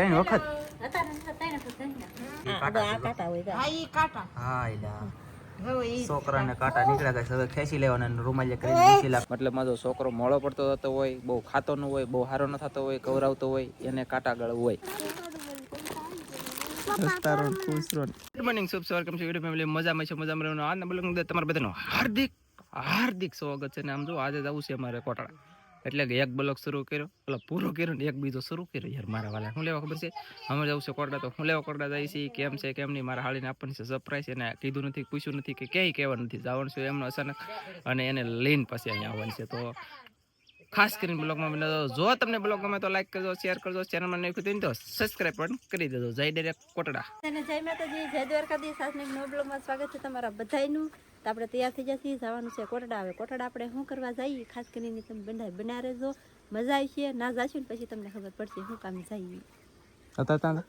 ત્રણ વખત છોકરાને કાંટા નીકળ્યા ગયા હવે ખેંચી લેવાના રૂમાલ કરીને મૂકી લાગ. મતલબ મારો છોકરો મોળો પડતો થતો હોય, બહુ ખાતો ન હોય, બહુ સારો ન થતો હોય, કવરાવતો હોય, એને કાંટા ગળવું હોય. ગુડ મોર્નિંગ, શુભ સવાર, કેમ છો યુટ્યુબ ફેમિલી? મજામાં છે, મજામાં રહેવાનું. આજના બ્લોગ ની તમારા બધાનું હાર્દિક સ્વાગત છે. ને આમ જો આજે જવું છે અમારે કોટડા, એટલે કે એક બ્લોગ શરૂ કર્યો, એટલે પૂરો કર્યો ને એક બીજો શરૂ કર્યો. યાર મારા વાલા શું લેવા ખબર છે, અમે જવું છે કોટડા. તો હું લેવા કોટડા જાય છે, કેમ છે કેમ નહીં, મારા હાળીને આપણને છે સરપ્રાઈઝ. એને કીધું નથી, પૂછ્યું નથી કે ક્યાંય કહેવાનું નથી, જવાનું છે એમનો અચાનક, અને એને લઈને પછી અહીંયા આવવાનું છે. તો ખાસ કરીને બ્લોગમાં બને જો તમને બ્લોગ ગમે તો લાઈક કરજો, શેર કરજો, ચેનલમાં નહીં ખુદ તો સબસ્ક્રાઈબ પણ કરી દેજો. જય ડાયરેક્ટ કોટડા અને જય માતાજી, જય દ્વારકાધીશ. આજના નવા બ્લોગમાં સ્વાગત છે તમારા બધાયનું. તો આપણે તૈયાર થઈ જઈએ, જવાનું છે કોટડા. હવે કોટડા આપણે શું કરવા જઈએ ખાસ કરીને તમે બના રહેજો, મજા આવશે. ના જશું ને પછી તમને ખબર પડશે શું કામ જઈએ. અત્યારે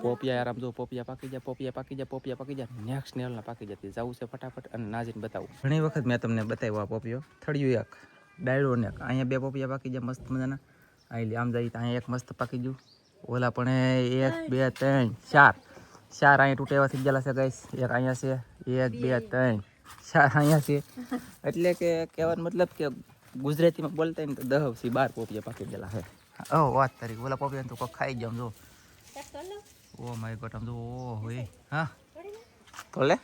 પોપિયા યાર આમ જો પોપિયા પાકી જાય નેક્સ્ટ લેવલના પાકી જતી જવું છે ફટાફટ અને નાજીને બતાવું. ઘણી વખત મેં તમને બતાવ્યો આ પોપિયો થળિયું એક ડાયડો ને અહીંયા બે પોપિયા પાકી જાય મસ્ત મજાના. અહીં આમ જાય તો અહીંયા એક મસ્ત પાકી ગયું, ઓલા પણ 1 2 3 4 અહીંયા તૂટેવા થઈ ગયેલા છે ગાઈસ. એક અહીંયા છે, 1 2 3 4 અહીંયા છે. એટલે કે કહેવાનો મતલબ કે ગુજરાતીમાં બોલતા ને તો 10 થી 12 પોપિયા પાકી ગયેલા છે. ઓ વાત તારી, ઓલા પોપિયા તો કોઈ ખાઈ જામ જો. ઓ માય ગોડ, આમ જો ઓ હોય. હા તો લે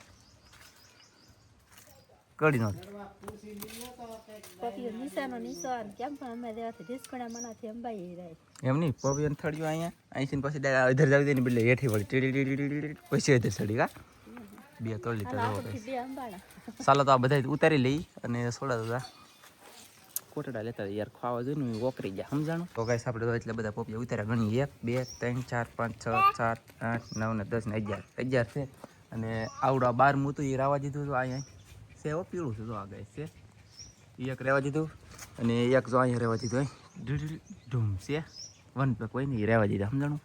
કડી નો પોપિયો નિશાન કેમ પણ અમે દેવાથી ઢીસકણા મનાથી અંબાઈ રહે એમ નહીં. પોપિયો થળ્યું અહીંયા અહીંથી પછી ઇધર જાવી દે ને બદલે હેઠી વળી ટીડી પછી ઇધર ચડી કા 2-3 લીટર ચાલો તો આ બધા ઉતારી લઈ અને સોડા દાદા કોટડા લેતા યાર ખાવા જોઈને વોકરી ગયા સમજાણું. તો ગાઈસ આપણે એટલે બધા પોપિયા ઉતાર્યા ગણી 1 2 3 4 5 6 7 8 9 ને 10 ને 11 છે. અને આવડા 12 મૂતું એ રાવા દીધું. તો અહીંયા છે હો પીળું છે, જો આ ગાઈસ છે એક રહેવા દીધું અને એક જો અહીંયા રહેવા દીધું. ઢૂમ છે વન પે કોઈ નહીં રહેવા દીધા સમજાણું.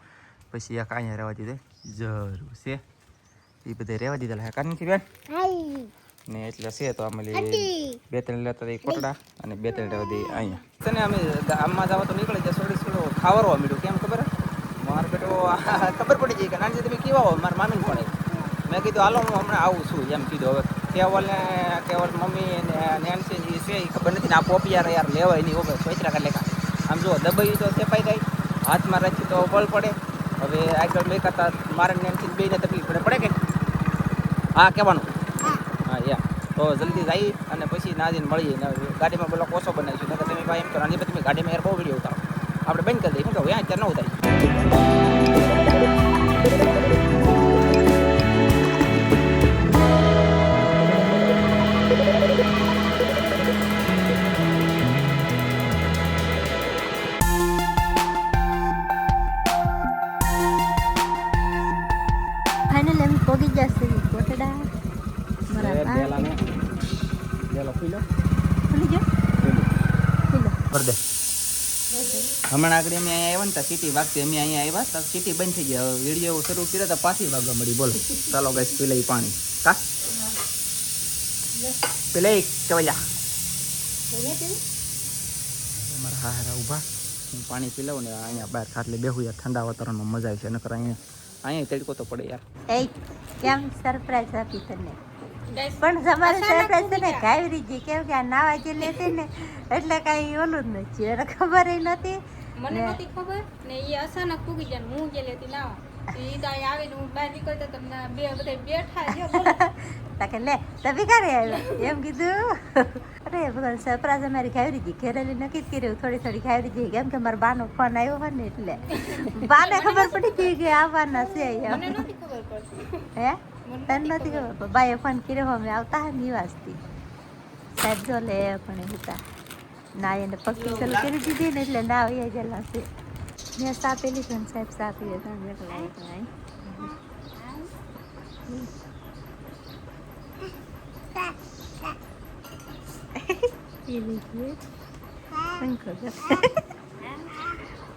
પછી એક અહીંયા રહેવા દીધું જરૂર છે, એ બધા રહેવા દીધા કારણ નથી બેન ને એટલે છે. તો અમે 2-3 લેતા હતી કોટડા અને 2-3 રહેવા દઈએ અહીંયા છે ને. અમે આમમાં જવા તો નીકળી જાય થોડો ખાવરવા મીઠું કેમ ખબર મારો બેટો ખબર પડી જાય કે નાની તમે કેવા હો મારા મામીને પણ. મેં કીધું હાલો હું હમણાં આવું છું એમ કીધું. હવે કેવલ મમ્મી ને નેન્સી છે એ ખબર નથી ને આ પોપિયા યાર લેવાય નહીં હવે સોચરા કરે લેખા. આમ જો દબાઈ તો સેપાઈ ગઈ, હાથમાં રાખી તો બળ પડે. હવે આગળ મેં કરતા મારે નેન્સી બેને તકલીફ પડે કે હા કહેવાનું. હા યા તો જલ્દી જઈ અને પછી નાજીને મળીએ. ગાડીમાં બોલો કોસો બનાવીશું નકર તમે ભાઈ એમ કરો નાની તમે ગાડીમાં યાર બહુ વિડીયો ઉતારો આપણે બંધ કરી દઈએ. શું કહું અત્યારે ન ઉતારી. ફાઇનલી અમે પહોંચી જશે કોટડા. હમણાં આગળ અમે અહીંયા આવ્યા ને તો સિટી વાગતી અમે અહીંયા આવ્યા તો સિટી બંધ થઈ ગયા. વિડીયો શરૂ કર્યો તો પાછી વાગવા મળી. બોલો ચાલો ગાઈસ પી લઈ પાણી કા પી લઈ કેવલ્યા અમારા હારા ઊભા. હું પાણી પી લઉં ને અહીંયા બહાર ખાટલે બેહું યાર ઠંડા વાતાવરણમાં મજા આવશે. નકર અહીંયા તડકો તો પડે યાર. કેમ સરપ્રાઈઝ આપી તને પણ તમારે સરપ્રાઈઝ તને ગાયરી ગઈ કેમ કે આ નાવા જે લેતી ને એટલે કાંઈ ઓલું જ નથી. એને ખબર નથી, મને નહોતી ખબર ને એ અચાનક પૂગી જાય. હું જે લેતી નાવા એ તો અહીં આવીને હું બહાર નીકળતા તમને બે બધા બેઠા છે તાકે લે તમે ક્યારે આવ્યા એમ કીધું. અરે ભગવાન સરપ્રાઈઝ અમારી ગાયરી ગઈ ઘેરેલી નક્કી જ કર્યું થોડી ગાયરી ગઈ કેમ કે મારા બાનો ફોન આવ્યો હોય ને એટલે બાને ખબર પડી ગઈ કે આવવાના છે. મને નહોતી ખબર પડતી. હે તને નથી ખબર બાએ ફોન કર્યો અમે આવતા હા નિવાસથી સાહેબ જો લે પણ હતા ના એને પક્કી ચાલુ કરી દીધી ને એટલે ના આવી ગયેલા છે. મેં સાપેલી પણ સાહેબ સાપી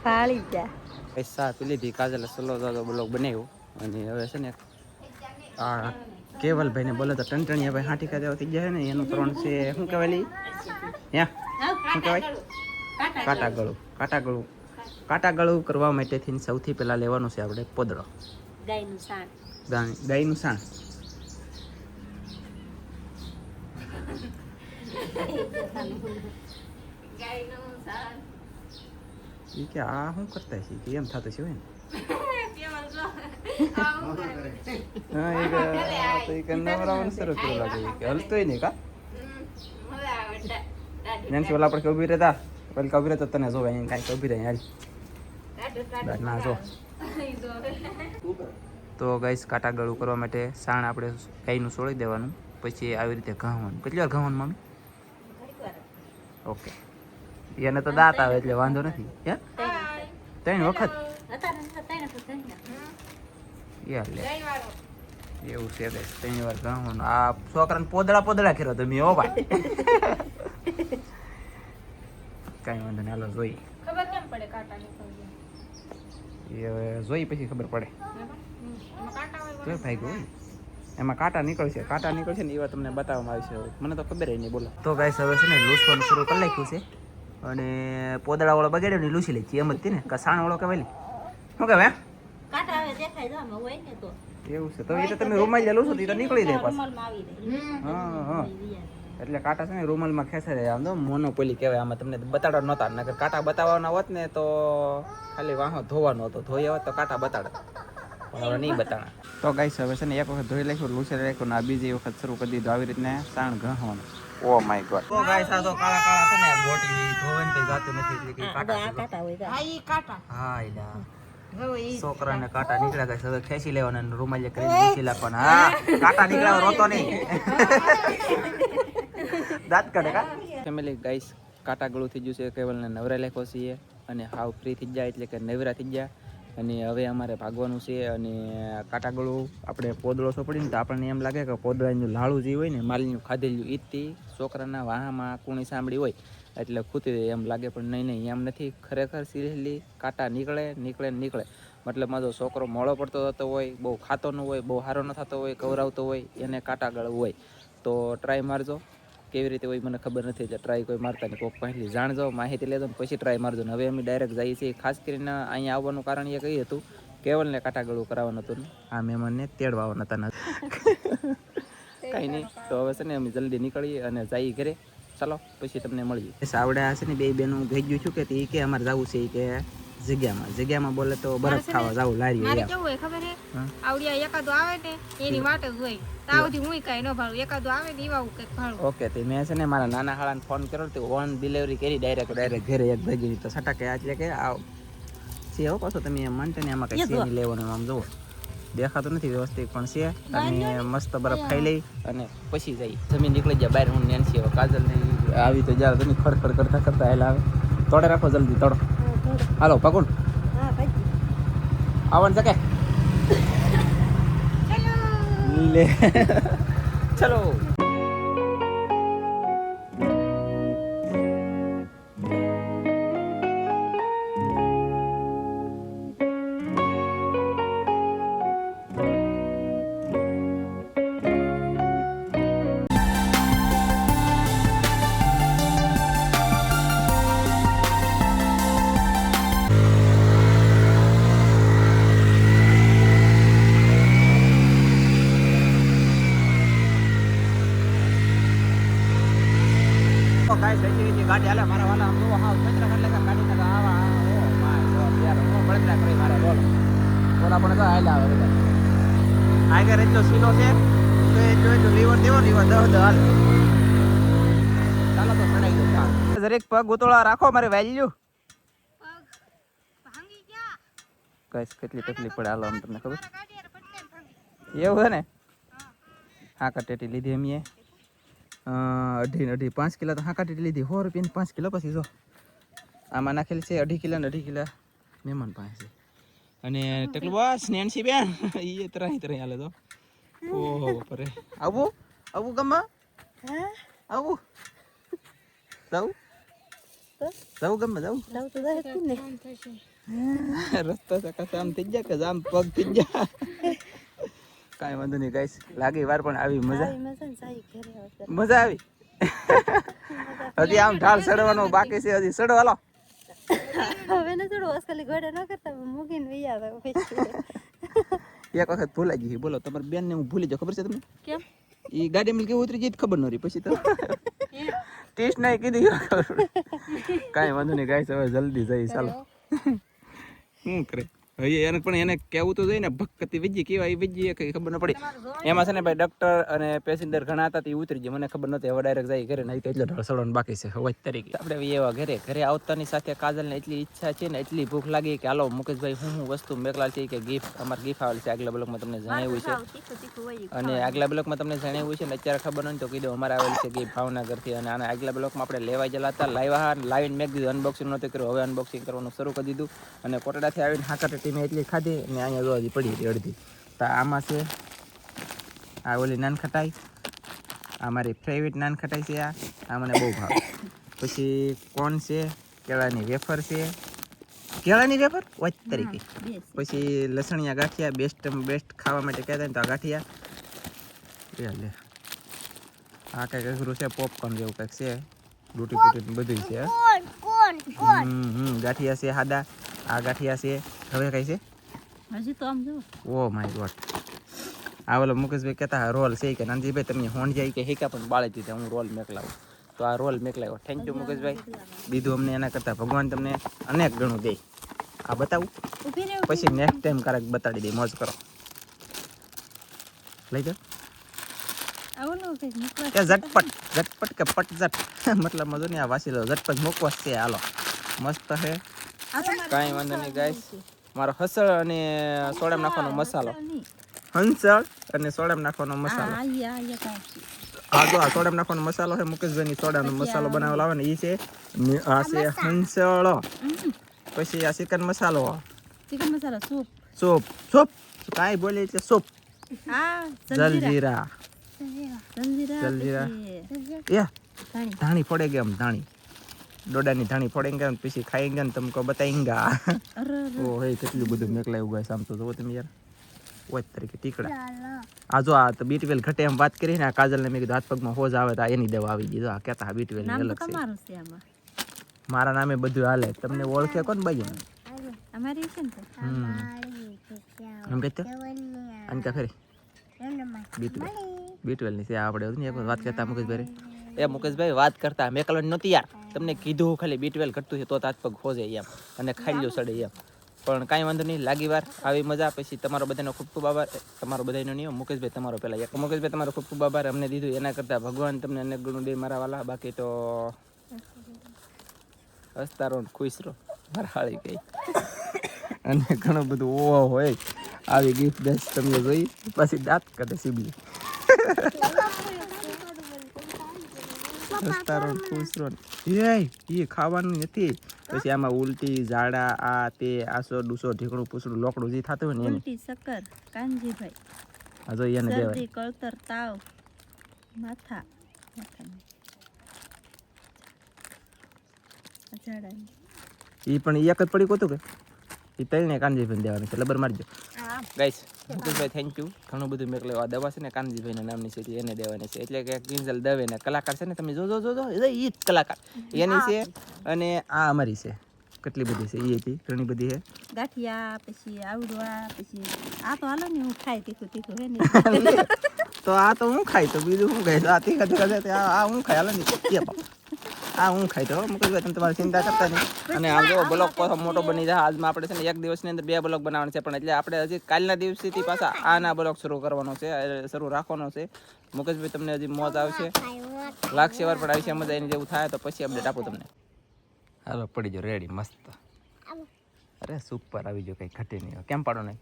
ફાળી જા પૈસા પી લીધી. કાજલ સલો દાદો બ્લોગ બનાવ્યો અને હવે છે ને આ કેવલભાઈને બોલે તો ટંટણીયા ભાઈ હાંટી કાઢવા થઈ જાય ને એનું ત્રણ છે શું કહેવાય લી શું કહેવાય કાંટા ગળું કાંટા ગળું કરવા માટેથી સૌથી પહેલાં લેવાનું છે આપણે પોદળો, ગાયનું સાણ. ગાયનું સાણ. ગાયનું સાણ. એ કે આ શું કરતા છે કે એમ થતું છે હોય ને. કેવલ જો. આવું કરે. હા તો એ કે નવરાવાનું શરૂ કરવા લાગે કે હલતોય નહીં કા. મજા આવે નેન્સી ઓલા પર કે ઊભી રહેતા પેલી કે ઊભી રહેતા તને જોવે અહીં કાંઈક ઊભી રહે હાલ ના જો. તો ગાઈસ કાંટા ગળું કરવા માટે સાણ આપણે ગાયનું સોળી દેવાનું, પછી આવી રીતે ઘાવવાનું. કેટલી વાર ઘાવવાનું મમ્મી? ઓકે, એને તો દાંત આવે એટલે વાંધો નથી. હે 3 વખત યાર લે એવું છે ગાઈસ, 3 વાર ઘાવવાનું. આ છોકરાને પોદળા કર્યો તમે હો ભાઈ. કાંઈ વાંધો નહીં, હાલો જોઈએ. ખબર કેમ પડે કાંટા નીકળી એ હવે જોઈ પછી ખબર પડે. એમાં કાંટા હોય જો ભાઈ ગયું એમાં કાંટા નીકળશે ને એવા તમને બતાવવામાં આવશે. મને તો ખબર નહીં બોલો. તો ગાઈસ હવે છે ને લૂસવાનું શરૂ કરી નાખ્યું છે, અને પોદળા વાળો બગાડ્યો ને લૂસી લે છે એમ જ હતી ને કસાણ વાળો કહેવાય. શું કહેવાય? કાંટા હવે દેખાય જો આમાં હોય ને તો એવું છે તો એ તો તમે રૂમાલ લૂસો તો એ તો નીકળી જાય પાછું. રૂમાલમાં આવી રહે. હા એટલે કાંટા છે ને રૂમાલમાં ખેંચાઈ જાય. આમ તો મોનોપોલી કહેવાય. આમાં તમને બતાડવા નહોતા, નકર કાંટા બતાવવાના હોત ને તો ખાલી વાહો ધોવાનો હતો. ધોયા હોત તો કાંટા બતાડે, પણ હવે નહીં બતાડા. તો ગાઈસ હવે છે ને એક વખત ધોઈ લખ્યું, લૂસી રાખ્યું ને આ બીજી વખત શરૂ કરી દીધું આવી રીતના સાણ ઘાવાનું. Oh my god. તો ગાઈસ આ તો કાળા કાળા છે ને ગોટી ધોવે ને તો જાતું નથી એટલે કે કાંટા હોય હા ઈ કાંટા હા એલા હવે ઈ છોકરાને કાંટા નીકળ્યા ગાઈસ. હવે ખેંચી લેવાના અને રૂમાલ કરીને લૂસી નાખવાના. હા કાંટા નીકળ્યા રોતો નહીં. દાંત કાઢે કા ફેમિલી. ગાઈસ કાંટા ગળું થઈ ગયું છે, કેવલને નવરા લેખો છીએ અને હાવ ફ્રી થઈ જાય એટલે કે નવરા થઈ ગયા. અને હવે અમારે ભાગવાનું છે. અને કાંટા ગળું આપણે પોદળો સોપડીને તો આપણને એમ લાગે કે પોદળાનું લાળું જે હોય ને માલનું ખાધેલું ઈથી છોકરાના વાહામાં કુણી સાંભળી હોય એટલે ખૂતી એમ લાગે, પણ નહીં એમ નથી. ખરેખર સિરિયસલી કાંટા નીકળે. મતલબમાં જો છોકરો મોડો પડતો થતો હોય, બહુ ખાતો ન હોય, બહુ સારો ન થતો હોય, કવરાવતો હોય, એને કાંટા ગળવું હોય તો ટ્રાય મારજો. કેવી રીતે હોય મને ખબર નથી એટલે ટ્રાય કોઈ મારતા નહીં. કોઈક પહેલી જાણજો, માહિતી લેજો ને પછી ટ્રાય મારજો. ને હવે અમે ડાયરેક્ટ જઈએ છીએ. ખાસ કરીને અહીંયા આવવાનું કારણ એ કહ્યું હતું કેવલને કાંટા ગળું કરાવવાનું હતું ને આ મહેમાનને તેડવા આવવાના હતા. કાંઈ નહીં, તો હવે છે ને અમે જલ્દી નીકળીએ અને જઈએ ઘરે. ચાલો પછી તમને મળીએ. સાવડા છે ને બે બેનું ભેગ્યું છું કે એ કે અમારે જવું છે કે જગ્યામાં બોલે તો બરફ ખાવા જવું લારી. મારે કેવું હોય ખબર હે, આવડિયા એકાદો આવે ને એની વાટ જ હોય. તાવથી હું કાંઈ ન ભાડું, એકાદો આવે ને એવા કંઈક ભાડું. ઓકે તે મેં છે ને મારા નાના હાળાને ફોન કર્યો તો ઓન ડિલિવરી કરી ડાયરેક્ટ ઘરે એક ભેગી. તો સટાકે એટલે કે આવ છે હો પાછો તમે એમ માનતો ને એમાં કંઈ છે નહીં લેવાનું. આમ જુઓ દેખાતું નથી વ્યવસ્થિત પણ છે. અને મસ્ત બરફ ખાઈ લઈ અને પછી જઈ જમીન નીકળી જાય બહાર. હું નેન્સી હવે કાજલ ને આવી તો જ્યારે તમે ખડખડ કરતા હેલા આવે. તોડે રાખો જલ્દી તોડો. હાલો પકુન આવવાનું છે કે લે ચલો. ગાડી હાલે મારા વાલા આમ જોવો હાવ કચરા કાઢ લેગા ગાડી નકા આવા. ઓ માય ગોડ યાર હું બળતરા કરી મારા બોલ બોલા પણ તો હાલ આવે બધા આગળ એટલો સીનો છે તો એટલો લીવર દેવો લીવર દહ હાલ. ચાલો તો ચડાઈ દો ચાલ. દરેક પગ ઉતોળા રાખો મારે વેલ્યુ ભાંગી ગયા કઈસ કેટલી તકલીફ પડે હાલો તમને ખબર એવું છે ને. હા કટેટી લીધી એમ અઢી 5 કિલો તો હા કાઢી લીધી. 100 રૂપિયાની 5 કિલો. પછી જો આમાં નાખેલી છે 2.5 કિલો ને 2.5 કિલો મહેમાન પાસે. અને તેટલું બસ નેન્સી બેન એ તરાઈ હાલે તો. ઓહો પરે આવું ગમે આવું જવું ગમે જવું રસ્તો ચકાસે આમ થઈ ગયા કે આમ પગ થઈ ગયા. કાંઈ વાંધો નહીં ગાઈસ, લાગી વાર પણ આવી મજા આવી. હજી આમ ઢાલ ચડવાનો બાકી છે, હજી ચડો હાલો. હવે ને થોડું અસલી ઘોડે ન કરતા મૂકીને વહી આવે પછી. એક વખત ભૂલાઈ ગઈ બોલો તમારી બેન ને હું ભૂલી જાઉં ખબર છે તમને કેમ? ઈ ગાડી માં કેવું ઉતરી જઈ ખબર ન રહી પછી તો ટેસ્ટ નહીં કીધી કાંઈ વાંધો નહીં ગાઈસ હવે જલ્દી જઈ ચાલો શું કરે હવે એને પણ એને કેવું તો જોઈએ ને ભક્તિ વિજી કેવાય વિજી કઈ ખબર ન પડી એમાં છે ને ભાઈ ડોક્ટર અને પેસેન્જર ઘણા હતા તે ઉતરી ગયા મને ખબર નહોતી હવે ડાયરેક્ટ જાય ઘરે નહીં તો એટલો ઢળસડવાનું બાકી છે હવે તરીકે આપણે એવા ઘરે આવતાની સાથે કાજલને એટલી ઈચ્છા છે ને એટલી ભૂખ લાગી કે હાલો મુકેશભાઈ હું વસ્તુ મેકલાલ છે કે ગિફ્ટ અમારે ગિફ્ટ આવેલ છે આગલા બ્લોકમાં તમને જણાવ્યું છે અને આગલા બ્લોકમાં તમને જણાવ્યું છે ને અત્યારે ખબર નથી તો કીધું અમારે આવેલ છે ગિફ્ટ ભાવનગરથી અને આના આગલા બ્લોકમાં આપણે લેવા ગયેલા હતા લાવીને મેં કીધું અનબોક્સિંગ નહોતું કર્યું હવે અનબોક્સિંગ કરવાનું શરૂ કરી દીધું અને કોટડાથી આવીને હાકર ટીમે એટલી ખાધી ને અહીંયા જોવા પડી હતી અડધી તો આમાં છે આ ઓલી નાન ખટાઈ આ મારી ફેવરેટ નાન ખટાઈ છે આ મને બહુ ભાવે પછી કોણ છે કેળાની વેફર છે કેળાની વેફર વચ તરીકે પછી લસણિયા ગાંઠિયા બેસ્ટ ખાવા માટે કહેતા ને તો આ ગાંઠિયા લે આ કંઈક અઘરું છે પોપકોર્ન જેવું કંઈક છે રોટી ફૂટી બધું છે ગાંઠિયા છે સાદા આ ગાંઠિયા છે હવે કઈ છે હજી તો આમ જો ઓ માય ગોડ આ ઓલો મુકેશભાઈ કહેતા રોલ છે કે નાનજીભાઈ તમે હોંડ જાય કે હેકા પણ બાળી દીધા હું રોલ મેકલાવું તો આ રોલ મેકલાવ્યો થેન્ક યુ મુકેશભાઈ બીજું અમને એના કરતાં ભગવાન તમને અનેક ગણું દે આ બતાવું પછી નેક્સ્ટ ટાઈમ ક્યારેક બતાડી દે મોજ કરો લઈ જાઓ ઝટપટ કે પટઝટ મતલબ મજો નહીં આ વાસી લો ઝટપટ મૂકવા છે હાલો મસ્ત છે કાંઈ વાંધો નહીં ગાઈસ મારો હસળ અને સોડામાં નાખવાનો મસાલો હંસળ અને સોડામાં નાખવાનો મસાલો હા જો આ સોડામાં નાખવાનો મસાલો છે મુકેશભાઈની સોડાનો મસાલો બનાવેલો આવે ને એ છે આ છે હંસળ પછી આ ચિકન મસાલો સૂપ કાંઈ બોલે છે સૂપ જલજીરા ધાણી ફોડે ગયા ધાણી ડોડાની ધાણી ફોડેંગે ને પછી ખાएंगे ને तुमको बताएंगा ઓ હે કેટલું બધું મેકલાયું ગાઈસ આમ તો જો તમે યાર ઓય તરીકે ટીકડા આ જો આ તો B12 ઘટે એમ વાત કરી ને આ કાજલ ને મેં કીધું હાથ પગમાં હોજ આવે તો એની દવા આવી ગઈ જો આ કહેતા B12 ની અલગ છે મારા નામે બધું હાલે તમને ઓળખે કોણ બાઈ અમારી છે ને એમ કહેતો અનકા ફરી B12 ની છે આપણે એક વાત કરતા મુકેશભાઈ એ મુકેશભાઈ વાત કરતા મેકલવાની નહોતી યાર તમને કીધું ખાલી B12 ઘટતું છે તો હાથ પગ ખોજે એમ અને ખાઈ લો સડે એમ પણ કાંઈ વાંધો નહીં લાગી વાર આવી મજા પછી તમારો બધાનો ખૂબ ખૂબ આભાર તમારો બધાનો નિયમ મુકેશભાઈ તમારો પહેલાં એક મુકેશભાઈ તમારો ખૂબ ખૂબ આભાર અમને દીધું એના કરતાં ભગવાન તમને અનેક ગણું દે મારા વાલા બાકી તો હસતા રહો ખુશ રહો મારા હાળી ગઈ અને ઘણું બધું ઓહો હોય આવી ગિફ્ટ બેસ તમને જોઈ પછી દાંત કાઢે સીબલી હસતા રહો ખુશ રહો એ ખાવાનું નથી પછી આમાં ઉલટી ઝાડા આ તે આસો ડૂસો ઢીકણું પૂછડું લોકડું જે થતું હોય ને એને ઉલટી શક્કર કાનજીભાઈ આ જો એને દેવાય શરદી કળતર તાવ માથા ઈ પણ એક જ પડી કોતું કે ઈ તઈને કાનજીભાઈ દેવાનું છે લબર મારજો ગાઈસ મુકેશભાઈ થેન્ક યુ ઘણું બધું મેં આ દવા છે ને કાનજીભાઈના નામની છે એને દેવાની છે એટલે કે કિંજલ દવે ને કલાકાર છે ને તમે જો ઈ જ કલાકાર એની છે અને આ અમારી છે કેટલી બધી છે ઈ હતી ઘણી બધી છે ગાંઠિયા પછી આવડવા પછી આ તો હાલો ને હું ખાઈ તીખું હે ને તો આ તો હું ખાઈ તો બીજું હું ખાઈ આ તીખા આ હું ખાઈ હાલો ને આ હું ખાઈ તો મુકેશભાઈ તમે તમારી ચિંતા કરતા નહીં અને આમ જો બ્લોગ પાછો મોટો બની જાય આજમાં આપણે છે ને એક દિવસની અંદર 2 બ્લોગ બનાવવાના છે પણ એટલે આપણે હજી કાલના દિવસથી પાછા આના બ્લોગ શરૂ કરવાનો છે શરૂ રાખવાનો છે મુકેશભાઈ તમને હજી મોજ આવશે લાગશે વાર પણ આવશે મજા એની જેવું થાય તો પછી અપડેટ આપું તમને હાલો પડી જો રેડી મસ્ત અરે સુપર આવી જો કઈ ઘટે નહીં કેમ પાડો નહીં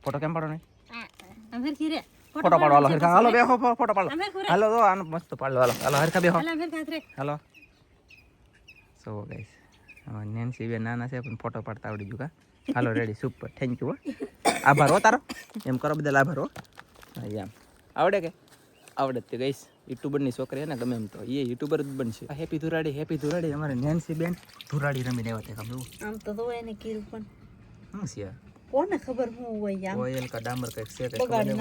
ફોટો કેમ પાડો નહીં ફોટો પાડો હાલો હરખા હાલો બેહો ફોટો પાડો હાલો તો આનો મસ્ત પાડો હાલો હરખા બેહો હાલો સો ગાઈસ નેન્સી બે નાના છે પણ ફોટો પાડતા આવડી ગયું કા હાલો રેડી સુપર થેન્ક યુ આભાર હો તારો એમ કરો બદલ આભાર હો એમ આવડે કે આવડે તે ગાઈસ યુટ્યુબરની છોકરી હે ને ગમે એમ તો એ યુટ્યુબર જ બનશે હેપી ધુરાડી અમારે નેન્સી બેન ધુરાડી રમી દેવા તે કામ આમ તો હોય એને કીધું પણ હું છે કોને ખબર હું હોય આમ ઓઇલ કા ડામર કઈક છે કે બગાડી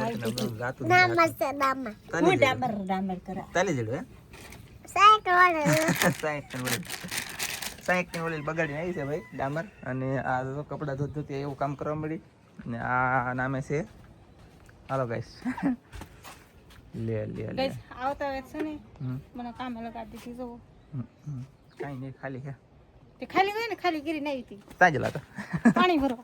ડામર કરા તાલે જેડો હે સાયકલ સાઈકની ઓલી બગાડીને આવી છે ભાઈ ડામર, અને આ તો કપડાં ધોતી એવું કામ કરવા મળી. અને આ નામે છે હાલો ગાઈસ લે લે લે ગઈસ આવતા વેત છે ને હમ મને કામે લગાડી દીધી જો કાંઈ નહીં ખાલી છે તે ખાલી ગઈ ને ખાલી ગીરી નહીં હતી ત્યાં જ લાતો પાણી ભરો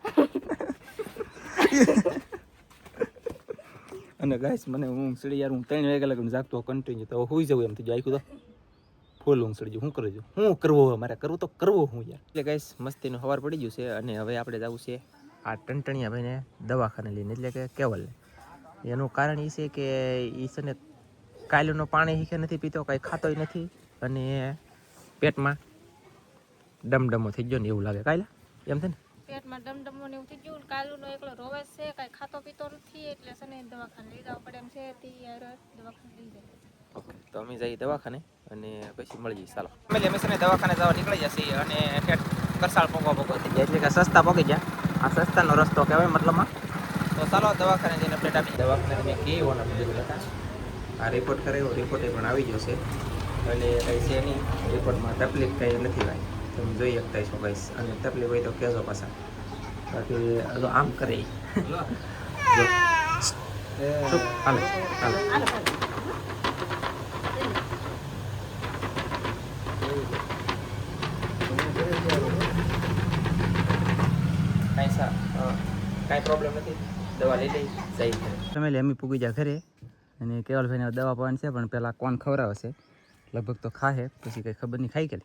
અને ગાઈસ મને ઊંઘ ચડી યાર, હું 3 વાગ્યા લગન જાગતો કન્ટિન્યુ, તો હુઈ જવું એમ થઈ જાય, આખું તો ફૂલ ઊંઘ ચડી ગયું. શું કરું છું, શું કરવું હવે મારે, કરવું તો કરવું હું યાર. એટલે ગાઈસ મસ્તીનું સવાર પડી ગયું છે, અને હવે આપણે જવું છે આ ટંટણિયા ભાઈને દવાખાને લઈને, એટલે કે કેવલને. એનું કારણ એ છે કે એ છે ને કાયલુંનું પાણી હીખે નથી પીતો, કાંઈ ખાતોય નથી, અને પેટમાં ડમડમો થઈ ગયો ને એવું લાગે. કાયલા એમ છે ને પેટમાં ડમડમો ને એવું થઈ ગયું, કાલુનો એકલો રોવેશ છે, કાંઈ ખાતો પીતો નથી, એટલે છે ને દવાખાને લઈ જવા પડે એમ છે. દવાખાને લઈ જાય. ઓકે, તો અમે જઈએ દવાખાને અને પછી મળી જઈએ. ચાલો અમે છે ને દવાખાને જવા નીકળી જશે, અને ઠેઠ કરસાળ પગવા થઈ ગયા, એટલે કે સસ્તા પગી ગયા. આ સસ્તાનો રસ્તો કહેવાય મતલબમાં. તો ચાલો દવાખાને જઈને પ્લેટ આપી. દવાખાને મેં કેવું બધું હતા, આ રિપોર્ટ કરાવ્યો, રિપોર્ટ પણ આવી ગયો છે, અને કંઈ છે નહીં રિપોર્ટમાં, તકલીફ કંઈ નથી ભાઈ, તમે જોઈ શકતા છો ગાઈસ. અને તકલીફ હોય તો કહેજો પાછા, બાકી જો આમ કરે ચૂપ. હાલો હાલો કાંઈ પ્રોબ્લેમ નથી, દવા લઈ લઈ જઈ ફેમિલી અમે પૂગી જાય ઘરે. અને કેવલભાઈને દવા પાવાની છે, પણ પહેલાં કોણ ખવડાવશે, લગભગ તો ખાશે, પછી કંઈ ખબર નહીં ખાઈ કે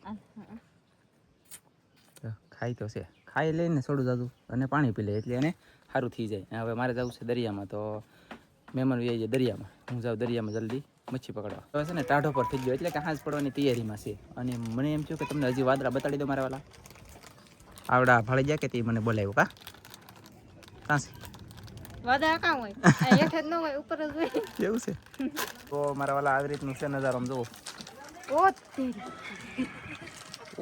ખાઈ તો છે, ખાઈ લઈને થોડું જાદું અને પાણી પી લે એટલે એને સારું થઈ જાય. હવે મારે જવું છે દરિયામાં, તો મહેમાન આવી જાય દરિયામાં, હું જાઉં દરિયામાં જલ્દી મચ્છી પકડવા. હવે છે ને ટાઢો પર થઈ ગયો, એટલે કે હાંસ પડવાની તૈયારીમાં છે. અને મને એમ થયું કે તમને હજી વાદળા બતાડી દો મારા વાલા. આવડા ભાળી જાય કે તે મને બોલાવ્યું કા કાંસી વાદા કાં હોય હેઠ જ ન હોય, ઉપર જ હોય. એવું છે. તો મારા વાલા આવી રીતનું છે નજારો, આમ જુઓ.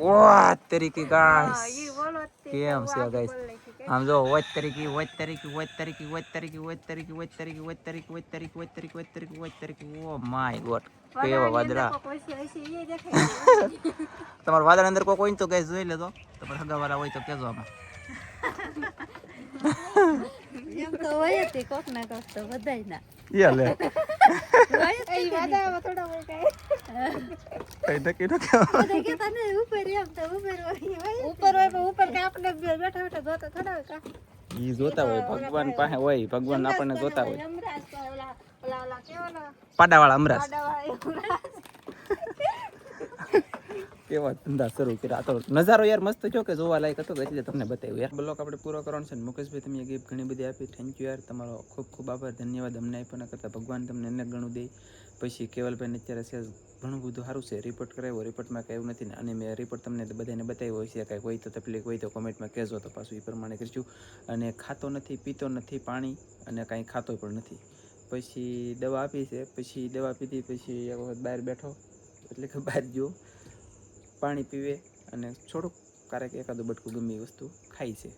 ઓહ તરીકે ગાઈસ કેમ છે ગાઈસ, આમ જો વચ તરીકે વચ તરીકે વચ તરીકે વચ તરીકે વચ તરીકે વચ તરીકે વચ તરીકે વચ તરીકે વચ તરીકે વચ તરીકે વચ તરીકે. ઓ માય ગોડ, કેવા વાદળા. તમારા વાદળા અંદર કોઈ તો ગાઈસ જોઈ લેજો, તમારા હગાવાળા હોય તો કહેજો આમાં. એમ તો હોય જ કોક ના કોક તો બધાય ના યા લે એ વાદામાં થોડા હોય કાંઈ. કઈ નક્કી ન કહેવાય. બધા કહેતા ને ઉપર એમ તો ઉપર હોય ઉપર હોય પણ ઉપર કાંઈ આપણે બેઠા બેઠા જોતા થોડા હોય કાં. ઈ જોતા હોય, ભગવાન પાસે હોય, ભગવાન આપણને જોતા હોય. અમરાજ તો ઓલા કેવાના પાડાવાળા અમરાજ પાડાવાળા કેવા ધંધા શરૂ કર્યા. તો નજારો યાર મસ્ત છો કે જોવા લાયક હતો, એટલે તમને બતાવ્યું યાર. બ્લોગ આપણે પૂરો કરવાનો છે. મુકેશભાઈ તમે ગિફ્ટ ઘણી બધી આપી, થેન્ક યુ યાર, તમારો ખૂબ ખૂબ આભાર, ધન્યવાદ. અમને આપ્યો ના કરતાં ભગવાન તમને એને ઘણું દે. પછી કેવલભાઈને અત્યારે છે ઘણું બધું સારું છે, રિપોર્ટ કરાવ્યો, રિપોર્ટમાં કંઈ એવું નથી ને, અને મેં રિપોર્ટ તમને બધાને બતાવ્યો હોય છે, કાંઈ હોય તો તકલીફ હોય તો કોમેન્ટમાં કહેજો, તો પાછું એ પ્રમાણે કરીશું. અને ખાતો નથી, પીતો નથી પાણી, અને કાંઈ ખાતો પણ નથી. પછી દવા આપી છે, પછી દવા પીધી, પછી એક વખત બહાર બેઠો, એટલે કે બહાર ગયો, પાણી પીવે, અને થોડુંક ક્યારેક એકાદું બટકું ગમે એ વસ્તુ ખાઈ છે.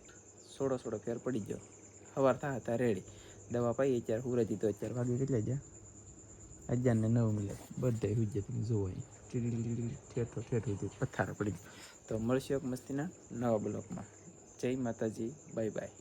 થોડો ફેર પડી ગયો, સવાર થાય હતા રેડી. દવા પાઈ અત્યારે હુરજી, તો અત્યારે વાગે કેટલા જ્યાં 11:09 મિનિટ, બધા હુજ્જે તમે જોવો અહીં ઠેઠ સુધી પથ્થારા પડી ગયો. તો મળશે એક મસ્તીના નવા બ્લોગમાં. જય માતાજી, બાય બાય.